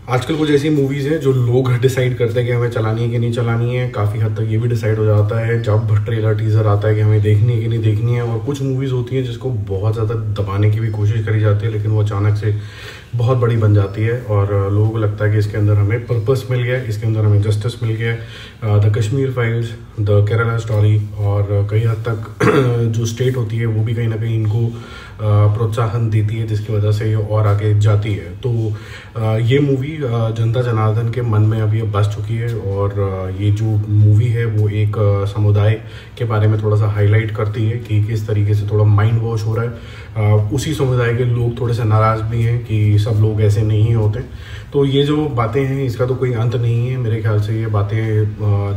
आजकल कुछ ऐसी मूवीज़ हैं जो लोग डिसाइड करते हैं कि हमें चलानी है कि नहीं चलानी है। काफ़ी हद तक ये भी डिसाइड हो जाता है जब ट्रेलर टीज़र आता है कि हमें देखनी है कि नहीं देखनी है। और कुछ मूवीज़ होती हैं जिसको बहुत ज़्यादा दबाने की भी कोशिश करी जाती है, लेकिन वो अचानक से बहुत बड़ी बन जाती है और लोगों को लगता है कि इसके अंदर हमें पर्पस मिल गया है, इसके अंदर हमें जस्टिस मिल गया है। The Kashmir files, the Kerala story और कई हद तक जो स्टेट होती है वो भी कहीं ना कहीं इनको प्रोत्साहन देती है, जिसकी वजह से ये और आगे जाती है। तो ये मूवी जनता जनार्दन के मन में अभी बस चुकी है और ये जो मूवी है वो एक समुदाय के बारे में थोड़ा सा हाईलाइट करती है कि किस तरीके से थोड़ा माइंड वॉश हो रहा है। उसी समुदाय के लोग थोड़े से नाराज़ भी हैं कि सब लोग ऐसे नहीं होते। तो ये जो बातें हैं इसका तो कोई अंत नहीं है। मेरे ख्याल से ये बातें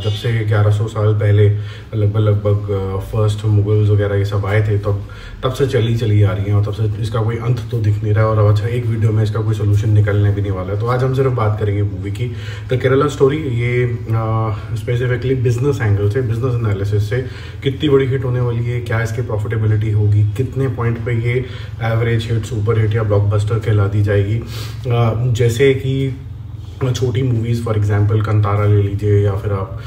जब से 1100 साल पहले लगभग फर्स्ट मुगल्स वगैरह ये सब आए थे तब से चली आ रही हैं और तब से इसका कोई अंत तो दिख नहीं रहा है। और अब अच्छा एक वीडियो में इसका कोई सोल्यूशन निकलने भी नहीं वाला है। तो आज हम सिर्फ बात करेंगे मूवी की द केरला स्टोरी। ये स्पेसिफिकली बिजनेस एंगल से, बिजनेस एनालिसिस से कितनी बड़ी हिट होने वाली है, क्या इसकी प्रॉफिटेबिलिटी होगी, कितने पॉइंट पे ये एवरेज हिट, सुपर हिट या ब्लॉकबस्टर कहला दी जाएगी। जैसे कि छोटी मूवीज़ फॉर एग्जांपल कंतारा ले लीजिए या फिर आप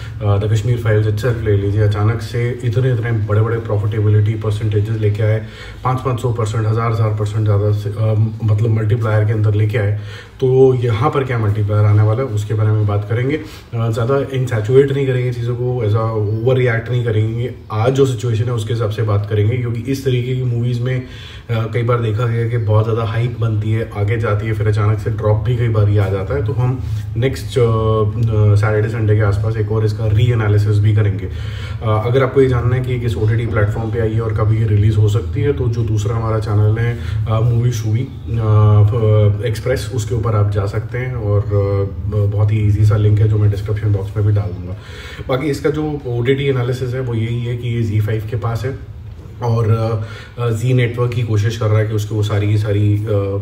द कश्मीर फाइल्स इटसेल्फ ले लीजिए, अचानक से इतने बड़े बड़े प्रॉफिटेबिलिटी परसेंटेजेस लेके आए, 500-500%, 1000% ज़्यादा से मतलब मल्टीप्लायर के अंदर लेके आए। तो यहाँ पर क्या मल्टीप्लायर आने वाला है उसके बारे में बात करेंगे। ज़्यादा इनसैचुरेट नहीं करेंगे चीज़ों को, ऐसा ओवर रिएक्ट नहीं करेंगे। आज जो सिचुएशन है उसके हिसाब से बात करेंगे, क्योंकि इस तरीके की मूवीज़ में कई बार देखा गया कि बहुत ज़्यादा हाइप बनती है, आगे जाती है, फिर अचानक से ड्रॉप भी कई बार ये आ जाता है। तो हम नेक्स्ट सैटरडे संडे के आसपास एक और इसका री एनालिसिस भी करेंगे। अगर आपको ये जानना है कि किस OTT प्लेटफॉर्म पे आई है और कभी ये रिलीज़ हो सकती है, तो जो दूसरा हमारा चैनल है मूवी शूवी एक्सप्रेस, उसके ऊपर आप जा सकते हैं और बहुत ही ईजी सा लिंक है जो मैं डिस्क्रिप्शन बॉक्स में भी डाल दूँगा। बाकी इसका जो OTT एनालिसिस है वो यही है कि ये ZEE5 के पास है और जी नेटवर्क की कोशिश कर रहा है कि उसको वो सारी की सारी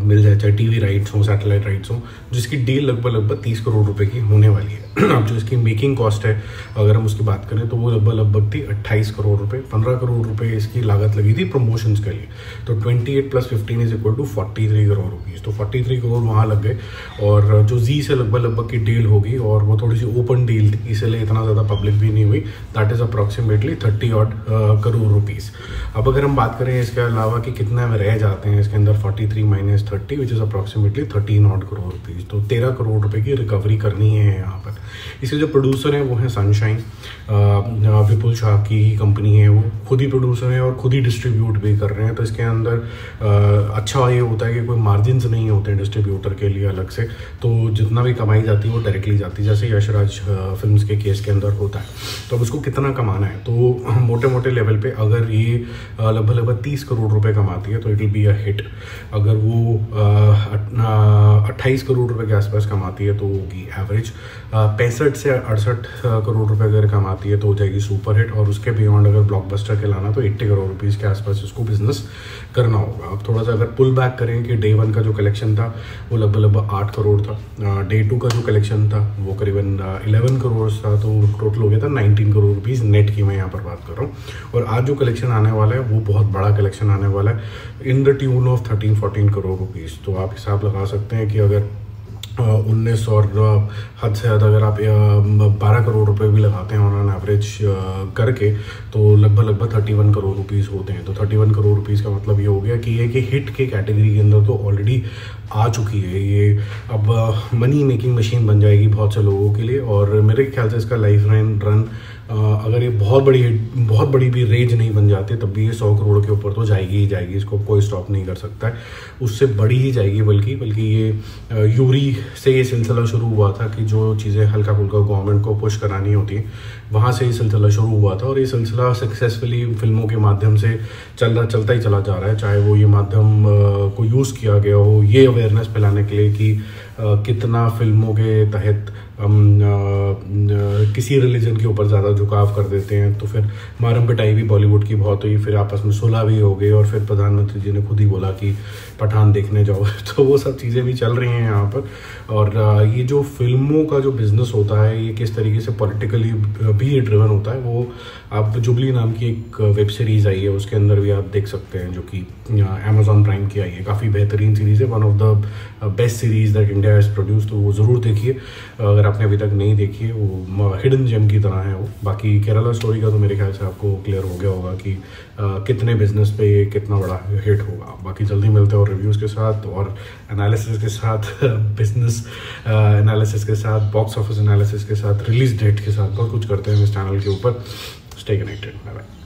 मिल जाए, चाहे TV राइट्स हों, सैटेलाइट राइट्स हों, जिसकी डील लगभग 30 करोड़ रुपए की होने वाली है। अब जो इसकी मेकिंग कॉस्ट है अगर हम उसकी बात करें तो वो लगभग थी 28 करोड़ रुपए। 15 करोड़ रुपए इसकी लागत लगी थी प्रमोशंस के लिए। तो 28 + 15 = 43 करोड़ रुपीज़। तो 43 करोड़ वहाँ लग गए और जो जी से लगभग की डील होगी और वो थोड़ी सी ओपन डील थी, इसलिए इतना ज़्यादा पब्लिक भी नहीं हुई। That is approximately 30 odd crore rupees. अब अगर हम बात करें इसके अलावा कि कितने में रह जाते हैं इसके अंदर 43 - 30 which is approximately 13 odd crore rupees. तो 13 करोड़ रुपए की रिकवरी करनी है यहाँ पर। इसके जो प्रोड्यूसर हैं वो हैं सनशाइन, विपुल शाह की ही कंपनी है, वो खुद ही प्रोड्यूसर हैं और खुद ही डिस्ट्रीब्यूट भी कर रहे हैं। तो इसके अंदर अच्छा ये होता है कि कोई मार्जिन्स नहीं होते हैं डिस्ट्रीब्यूटर के लिए अलग से, तो जितना भी कमाई जाती है वो डायरेक्टली जाती है, जैसे यशराज फिल्म्स के केस के अंदर होता है। तो अब उसको कितना कमाना है, तो मोटे मोटे लेवल पे अगर ये लगभग 30 करोड़ रुपए कमाती है तो it will be a hit. अगर वो 28 करोड़ रुपए के आसपास कमाती है तो होगी एवरेज। 65 से 68 करोड़ रुपए अगर कमाती है तो हो जाएगी सुपर हिट। और उसके बियॉन्ड अगर ब्लॉकबस्टर के लाना तो 80 करोड़ रुपीज़ के आसपास इसको बिजनेस करना होगा। अब थोड़ा सा अगर पुल बैक करें कि डे 1 का जो कलेक्शन था वो लगभग 8 करोड़ था, डे 2 का जो कलेक्शन था वो करीबन 11 करोड़ था, तो टोटल हो गया था 19 करोड़ रुपीज़ नेट की मैं यहाँ पर बात कर रहा हूँ। और आज जो कलेक्शन आने वाला है वो बहुत बड़ा कलेक्शन आने वाला है, in the tune of 13-14 crore rupees. तो आप हिसाब लगा सकते हैं कि अगर 19 और हद से ज़्यादा अगर आप 12 करोड़ रुपए भी लगाते हैं ऑन एवरेज करके, तो लगभग 31 करोड़ रुपीज़ होते हैं। तो 31 करोड़ रुपीज़ का मतलब ये हो गया कि ये कि हिट के कैटेगरी के अंदर तो ऑलरेडी आ चुकी है। ये अब मनी मेकिंग मशीन बन जाएगी बहुत से लोगों के लिए। और मेरे ख्याल से इसका लाइफ रन अगर ये बहुत बड़ी भी रेंज नहीं बन जाती तब भी ये 100 करोड़ के ऊपर तो जाएगी ही जाएगी, इसको कोई स्टॉप नहीं कर सकता है, उससे बड़ी ही जाएगी। बल्कि ये यूरी से ये सिलसिला शुरू हुआ था कि जो चीज़ें हल्का फुल्का गवर्नमेंट को पुश करानी होती हैं, वहाँ से ये सिलसिला शुरू हुआ था। और ये सिलसिला सक्सेसफुली फिल्मों के माध्यम से चलता ही चला जा रहा है, चाहे वो ये माध्यम को यूज़ किया गया हो ये अवेयरनेस फैलाने के लिए कि कितना फिल्मों के तहत हम किसी रिलीजन के ऊपर ज़्यादा झुकाव कर देते हैं। तो फिर मारम पिटाई भी बॉलीवुड की बहुत हुई, फिर आपस में सुलह भी हो गई और फिर प्रधानमंत्री जी ने खुद ही बोला कि पठान देखने जाओ। तो वो सब चीज़ें भी चल रही हैं यहाँ पर। और ये जो फिल्मों का जो बिज़नेस होता है ये किस तरीके से पॉलिटिकली भी ड्रिवन होता है, वो आप जुबली नाम की एक वेब सीरीज़ आई है उसके अंदर भी आप देख सकते हैं, जो कि अमेजॉन प्राइम की आई है, काफ़ी बेहतरीन सीरीज़ है, one of the best series that India has produce, तो वो ज़रूर देखिए अगर आपने अभी तक नहीं देखी है। वो हिडन जेम की तरह है वो। बाकी केरला स्टोरी का तो मेरे ख्याल से आपको क्लियर हो गया होगा कि कितने बिजनेस पे ये कितना बड़ा हिट होगा। बाकी जल्दी मिलते हैं और रिव्यूज़ के साथ और एनालिसिस के साथ, बिजनेस एनालिसिस के साथ, बॉक्स ऑफिस एनालिसिस के साथ, रिलीज डेट के साथ, बहुत कुछ करते हैं इस चैनल के ऊपर। Stay connected, bye bye.